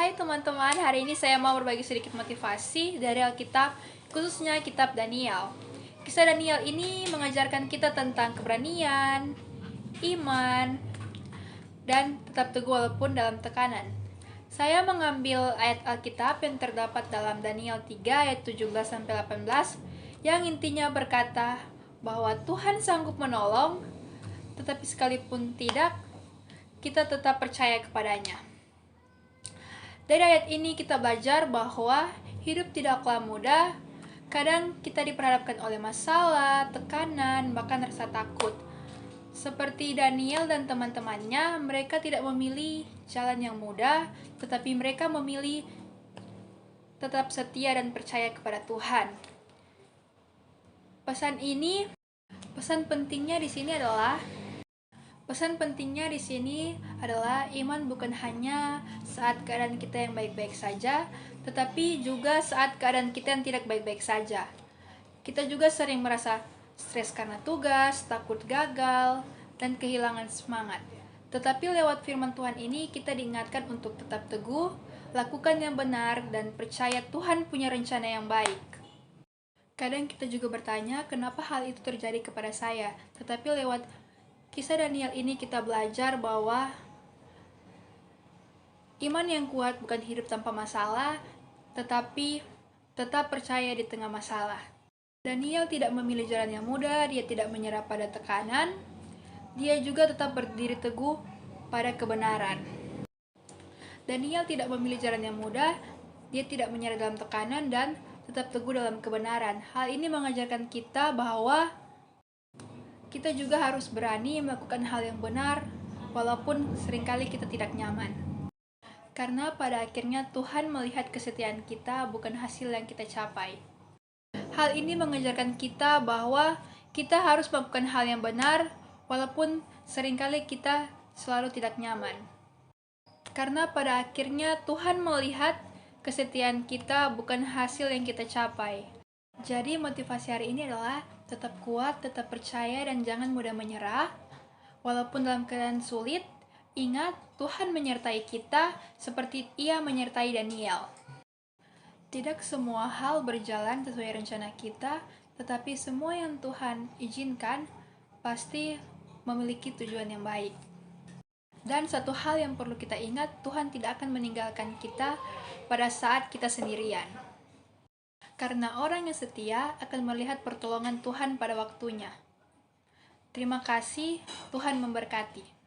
Hai teman-teman, hari ini saya mau berbagi sedikit motivasi dari Alkitab, khususnya kitab Daniel. Kisah Daniel ini mengajarkan kita tentang keberanian, iman, dan tetap teguh walaupun dalam tekanan. Saya mengambil ayat Alkitab yang terdapat dalam Daniel 3 ayat 17-18 yang intinya berkata bahwa Tuhan sanggup menolong, tetapi sekalipun tidak, kita tetap percaya kepadanya. Dari ayat ini kita belajar bahwa hidup tidaklah mudah. Kadang kita diperhadapkan oleh masalah, tekanan, bahkan rasa takut. Seperti Daniel dan teman-temannya, mereka tidak memilih jalan yang mudah, tetapi mereka memilih tetap setia dan percaya kepada Tuhan. Pesan pentingnya di sini adalah iman bukan hanya saat keadaan kita yang baik-baik saja, tetapi juga saat keadaan kita yang tidak baik-baik saja. Kita juga sering merasa stres karena tugas, takut gagal, dan kehilangan semangat. Tetapi lewat firman Tuhan ini kita diingatkan untuk tetap teguh, lakukan yang benar, dan percaya Tuhan punya rencana yang baik. Kadang kita juga bertanya, kenapa hal itu terjadi kepada saya? Tetapi lewat kisah Daniel ini kita belajar bahwa iman yang kuat bukan hidup tanpa masalah, tetapi tetap percaya di tengah masalah. Daniel tidak memilih jalan yang mudah, dia tidak menyerah pada tekanan, dia juga tetap berdiri teguh pada kebenaran. Daniel tidak memilih jalan yang mudah, dia tidak menyerah dalam tekanan dan tetap teguh dalam kebenaran. Hal ini mengajarkan kita bahwa kita juga harus berani melakukan hal yang benar, walaupun seringkali kita tidak nyaman. Karena pada akhirnya Tuhan melihat kesetiaan kita, bukan hasil yang kita capai. Hal ini mengajarkan kita bahwa kita harus melakukan hal yang benar, walaupun seringkali kita selalu tidak nyaman. Karena pada akhirnya Tuhan melihat kesetiaan kita, bukan hasil yang kita capai. Jadi motivasi hari ini adalah tetap kuat, tetap percaya, dan jangan mudah menyerah. Walaupun dalam keadaan sulit, ingat Tuhan menyertai kita seperti Ia menyertai Daniel. Tidak semua hal berjalan sesuai rencana kita, tetapi semua yang Tuhan izinkan pasti memiliki tujuan yang baik. Dan satu hal yang perlu kita ingat, Tuhan tidak akan meninggalkan kita pada saat kita sendirian. Karena orang yang setia akan melihat pertolongan Tuhan pada waktunya. Terima kasih, Tuhan memberkati.